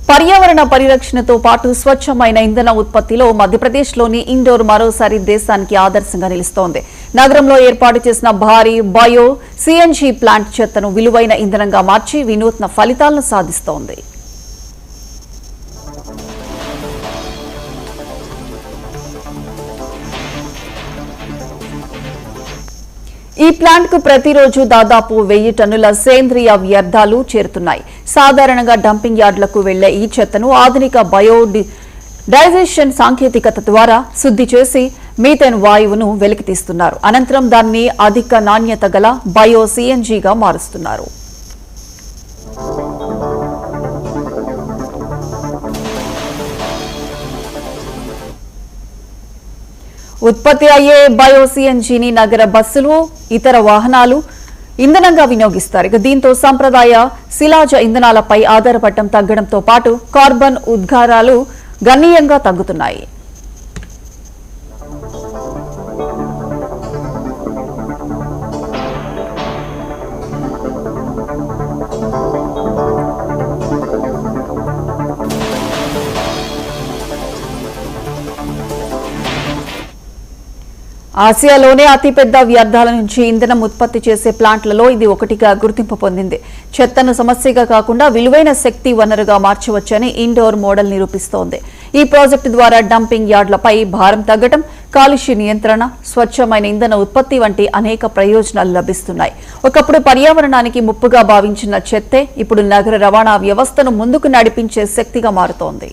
పర్యావరణ పరిరక్షణతో పాటు స్వచ్ఛమైన ఇంధన ఉత్పత్తిలో మధ్యప్రదేశ్లోని ఇండోర్ మరోసారి దేశానికి ఆదర్శంగా నిలుస్తోంది. నగరంలో ఏర్పాటు చేసిన భారీ బయో సిఎన్జి ప్లాంట్ చెత్తను విలువైన ఇంధనంగా మార్చి వినూత్న ఫలితాలను సాధిస్తోంది. ఈ ప్లాంట్ కు ప్రతిరోజు దాదాపు 1000 టన్నుల సేంద్రియ వ్యర్థాలు చేరుతున్నాయి. సాధారణంగా డంపింగ్ యార్డులకు వెళ్లే ఈ చెత్తను ఆధునిక బయోడైజేషన్ సాంకేతికత ద్వారా శుద్ధి చేసి మీథేన్ వాయువును వెలికితీస్తున్నారు. అనంతరం దాన్ని అధిక నాణ్యత గల బయో సిఎన్జిగా మారుస్తున్నారు. ఉత్పత్తి అయ్యే బయో సిఎన్జిని నగర బస్సులు, ఇతర వాహనాలు ఇంధనంగా వినియోగిస్తారు. దీంతో సంప్రదాయ శిలాజ ఇంధనాలపై ఆధారపడటం తగ్గడంతో పాటు కార్బన్ ఉద్గారాలు గణనీయంగా తగ్గుతున్నాయి. ఆసియాలోనే అతిపెద్ద వ్యర్థాల నుంచి ఇంధనం ఉత్పత్తి చేసే ప్లాంట్లలో ఇది ఒకటిగా గుర్తింపు పొందింది. చెత్తను సమస్యగా కాకుండా విలువైన శక్తి వనరుగా మార్చవచ్చని ఇండోర్ మోడల్ నిరూపిస్తోంది. ఈ ప్రాజెక్టు ద్వారా డంపింగ్ యార్డులపై భారం తగ్గడం, కాలుష్య నియంత్రణ, స్వచ్ఛమైన ఇంధన ఉత్పత్తి వంటి అనేక ప్రయోజనాలు లభిస్తున్నాయి. ఒకప్పుడు పర్యావరణానికి ముప్పుగా భావించిన చెత్తే ఇప్పుడు నగర రవాణా వ్యవస్థను ముందుకు నడిపించే శక్తిగా మారుతోంది.